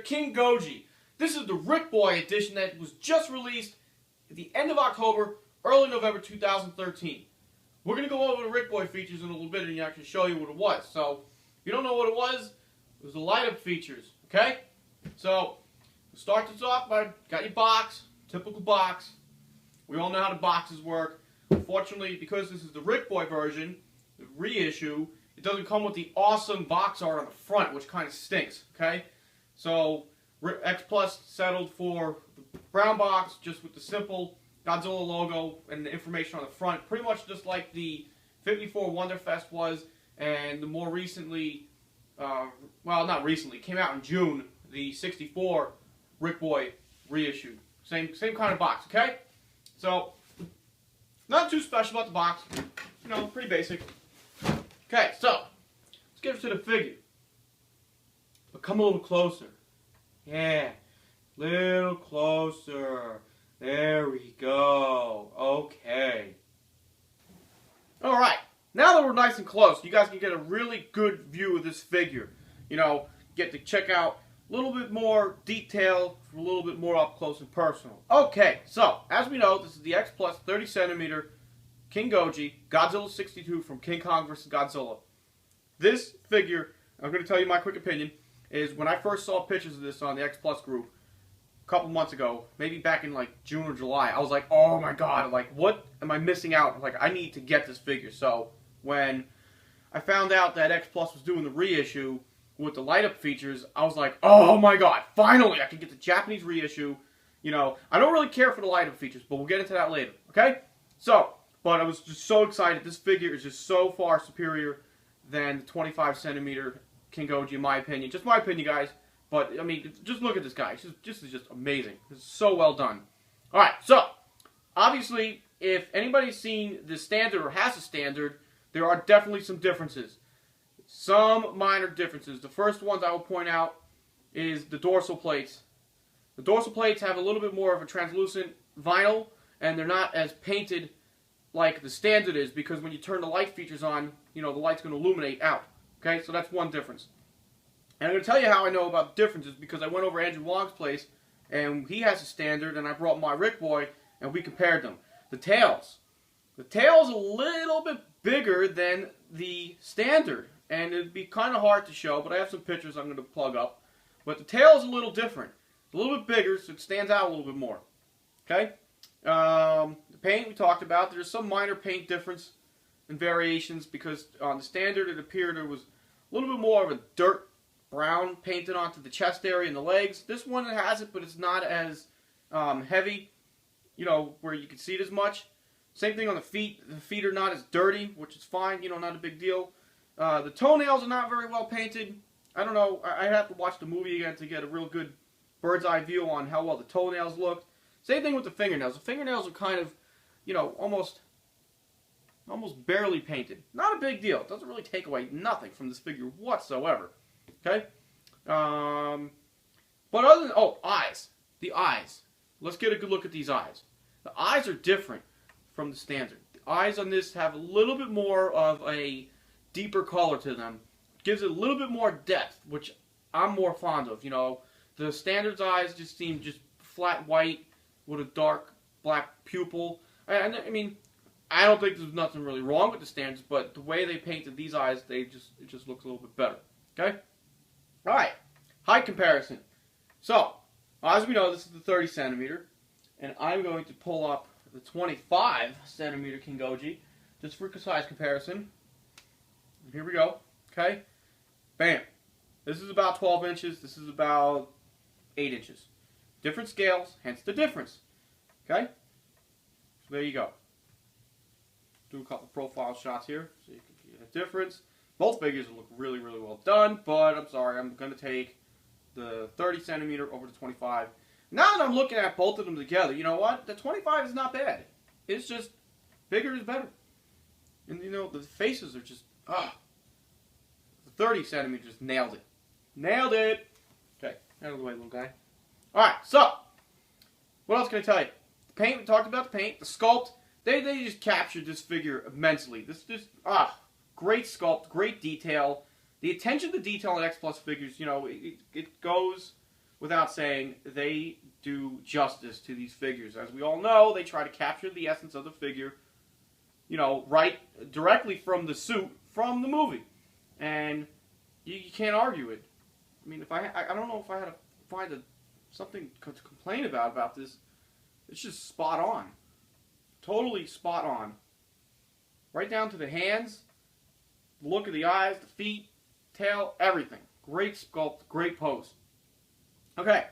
King-Goji. This is the Rick Boy edition that was just released at the end of October, early November 2013. We're going to go over the Rick Boy features in a little bit and I can show you what it was. So, if you don't know what it was the light-up features, okay? So, start this off by, got your box, typical box. We all know how the boxes work. Unfortunately, because this is the Rick Boy version, the reissue, it doesn't come with the awesome box art on the front, which kind of stinks, okay? So, X Plus settled for the brown box, just with the simple Godzilla logo and the information on the front, pretty much just like the 54 Wonderfest was, and the more recently, well, not recently, came out in June, the 64 Rick Boy reissue. Same kind of box, okay? So, not too special about the box, you know, pretty basic. Okay, so, let's get to the figure. But come a little closer. Yeah, little closer. There we go. Okay. Alright, now that we're nice and close, you guys can get a really good view of this figure. You know, get to check out a little bit more detail, a little bit more up close and personal. Okay, so, as we know, this is the X Plus 30cm King-Goji Godzilla 62 from King Kong vs. Godzilla. This figure, I'm going to tell you my quick opinion, is when I first saw pictures of this on the X Plus group a couple months ago, maybe back in like June or July, I was like, oh my god, like what am I missing out? Like I need to get this figure. So when I found out that X Plus was doing the reissue with the light up features, I was like, oh my god, finally I can get the Japanese reissue. You know, I don't really care for the light up features, but we'll get into that later, okay? So, but I was just so excited. This figure is just so far superior than the 25cm King-Goji, in my opinion. Just my opinion, guys. But, I mean, just look at this guy. This is just amazing. This is so well done. Alright, so, obviously, if anybody's seen the standard or has a standard, there are definitely some differences. Some minor differences. The first ones I will point out is the dorsal plates. The dorsal plates have a little bit more of a translucent vinyl, and they're not as painted like the standard is, because when you turn the light features on, you know, the light's going to illuminate out. Okay, so that's one difference. And I'm going to tell you how I know about differences, because I went over Andrew Wong's place, and he has a standard, and I brought my Rick Boy, and we compared them. The tail's a little bit bigger than the standard, and it'd be kind of hard to show, but I have some pictures I'm going to plug up. But the tail's a little different. It's a little bit bigger, so it stands out a little bit more. Okay? The paint we talked about, there's some minor paint difference and variations, because on the standard it appeared there was a little bit more of a dirt brown painted onto the chest area and the legs. This one has it, but it's not as heavy, you know, where you can see it as much. Same thing on the feet. The feet are not as dirty, which is fine, you know, not a big deal. The toenails are not very well painted. I don't know, I have to watch the movie again to get a real good bird's eye view on how well the toenails looked. Same thing with the fingernails. The fingernails are kind of, you know, almost barely painted. Not a big deal. It doesn't really take away nothing from this figure whatsoever. Okay? But other than, oh, eyes. The eyes. Let's get a good look at these eyes. The eyes are different from the standard. The eyes on this have a little bit more of a deeper color to them. Gives it a little bit more depth, which I'm more fond of. You know, the standard's eyes just seem just flat white with a dark black pupil. And I mean, I don't think there's nothing really wrong with the standards, but the way they painted these eyes, it just looks a little bit better. Okay? Alright, height comparison. So, as we know, this is the 30cm, and I'm going to pull up the 25cm King-Goji, just for size comparison. And here we go. Okay? Bam. This is about 12 inches, this is about 8 inches. Different scales, hence the difference. Okay? So there you go. Do a couple profile shots here so you can see the difference. Both figures look really, really well done, but I'm sorry, I'm going to take the 30cm over the 25. Now that I'm looking at both of them together, you know what? The 25 is not bad. It's just bigger is better. And you know, the faces are just, the 30cm just nailed it. Nailed it! Okay, out of the way, little guy. Alright, so, what else can I tell you? The paint, we talked about the paint, the sculpt. They just captured this figure immensely. This just, great sculpt, great detail. The attention to detail in X Plus figures, you know, it goes without saying they do justice to these figures. As we all know, they try to capture the essence of the figure, right directly from the suit from the movie. And you can't argue it. I mean, I don't know if I had to find something to complain about this. It's just spot on. Totally spot on. Right down to the hands, the look of the eyes, the feet, tail, everything. Great sculpt, great pose. Okay,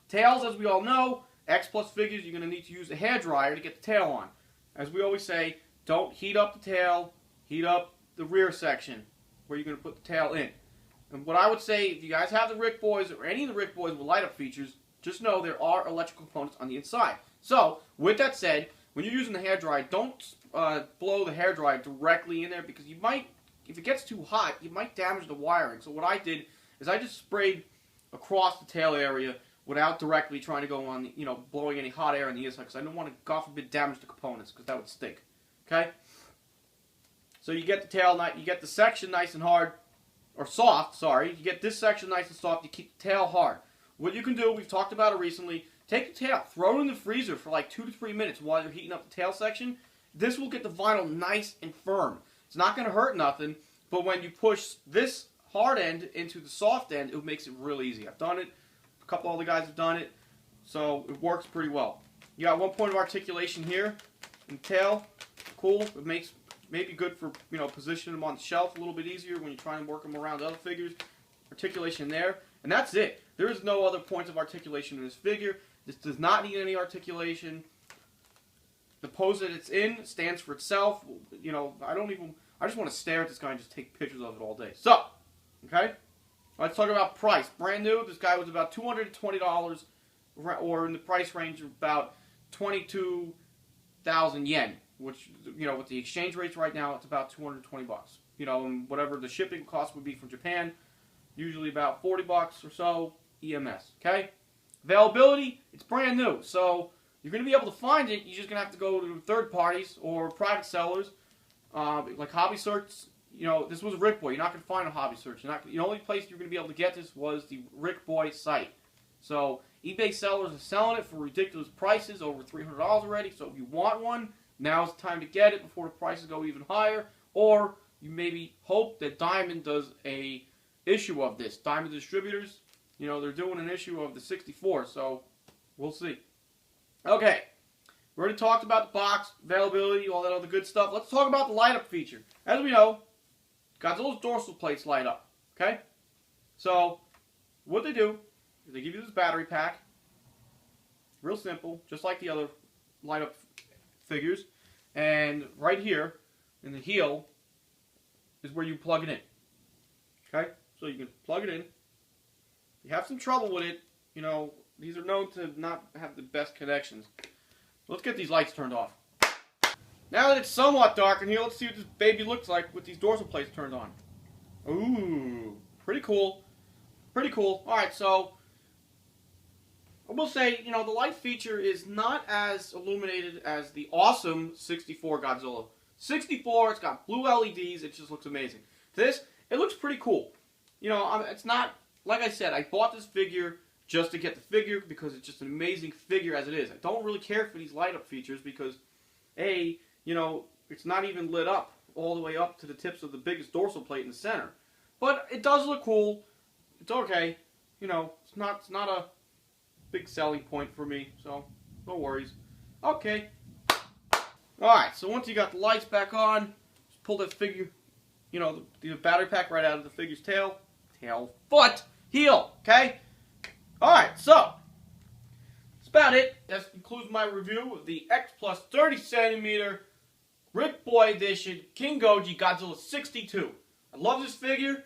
tails, as we all know, X Plus figures, you're going to need to use a hairdryer to get the tail on. As we always say, don't heat up the tail, heat up the rear section where you're going to put the tail in. And what I would say, if you guys have the Rick Boys or any of the Rick Boys with light-up features, just know there are electrical components on the inside. So, with that said, when you're using the hairdryer, don't blow the hairdryer directly in there because you might, if it gets too hot, you might damage the wiring. So what I did is I just sprayed across the tail area without directly trying to go on, blowing any hot air on the inside because I didn't want to, God forbid, damage the components because that would stink. Okay? So you get the tail, you get the section nice and hard, or soft, sorry. You get this section nice and soft, you keep the tail hard. What you can do, we've talked about it recently, take the tail, throw it in the freezer for like 2 to 3 minutes while you're heating up the tail section. This will get the vinyl nice and firm. It's not going to hurt nothing, but when you push this hard end into the soft end, it makes it real easy. I've done it. A couple other guys have done it, so it works pretty well. You got one point of articulation here in the tail. Cool. It makes maybe good for positioning them on the shelf a little bit easier when you're trying to work them around other figures. Articulation there, and that's it. There is no other points of articulation in this figure. This does not need any articulation. The pose that it's in stands for itself. I just want to stare at this guy and just take pictures of it all day. So, okay, let's talk about price. Brand new, this guy was about $220, or in the price range of about 22,000 yen, which, with the exchange rates right now, it's about 220 bucks. And whatever the shipping cost would be from Japan, usually about 40 bucks or so, EMS, okay? Availability, it's brand new, so you're going to be able to find it. You're just going to have to go to third parties or private sellers, like Hobby Search. This was a Rick Boy. You're not going to find a Hobby Search. The only place you're going to be able to get this was the Rick Boy site. So eBay sellers are selling it for ridiculous prices, over $300 already. So if you want one, now's the time to get it before the prices go even higher. Or you maybe hope that Diamond does a issue of this. Diamond Distributors, they're doing an issue of the 64, so we'll see. Okay, we already talked about the box, availability, all that other good stuff. Let's talk about the light-up feature. As we know, Godzilla's dorsal plates light up, okay? So, what they do is they give you this battery pack, real simple, just like the other light-up figures, and right here, in the heel, is where you plug it in, okay? So you can plug it in. You have some trouble with it, these are known to not have the best connections. Let's get these lights turned off. Now that it's somewhat dark in here, let's see what this baby looks like with these dorsal plates turned on. Ooh, pretty cool. Pretty cool. Alright, so I will say, the light feature is not as illuminated as the awesome 64 Godzilla. 64, it's got blue LEDs, it just looks amazing. This, it looks pretty cool. It's not, like I said, I bought this figure just to get the figure because it's just an amazing figure as it is. I don't really care for these light-up features because, A, it's not even lit up all the way up to the tips of the biggest dorsal plate in the center. But it does look cool. It's okay. It's not a big selling point for me, so no worries. Okay. Alright, so once you got the lights back on, just pull that figure, the battery pack right out of the figure's tail, foot, heel, okay? Alright, so, that's about it. That concludes my review of the X Plus 30 centimeter Rick Boy Edition King-Goji Godzilla 62. I love this figure.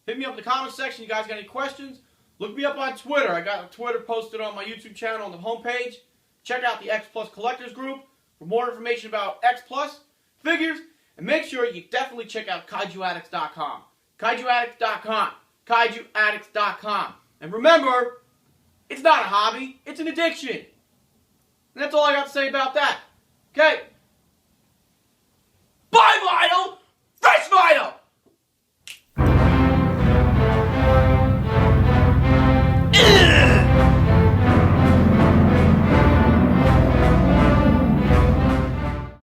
Hit me up in the comment section. You guys got any questions? Look me up on Twitter. I got a Twitter posted on my YouTube channel on the homepage. Check out the X Plus Collectors Group for more information about X Plus figures. And make sure you definitely check out KaijuAddicts.com. KaijuAddicts.com. KaijuAddicts.com. And remember, it's not a hobby, it's an addiction. And that's all I got to say about that. Okay? Bye, Vinyl!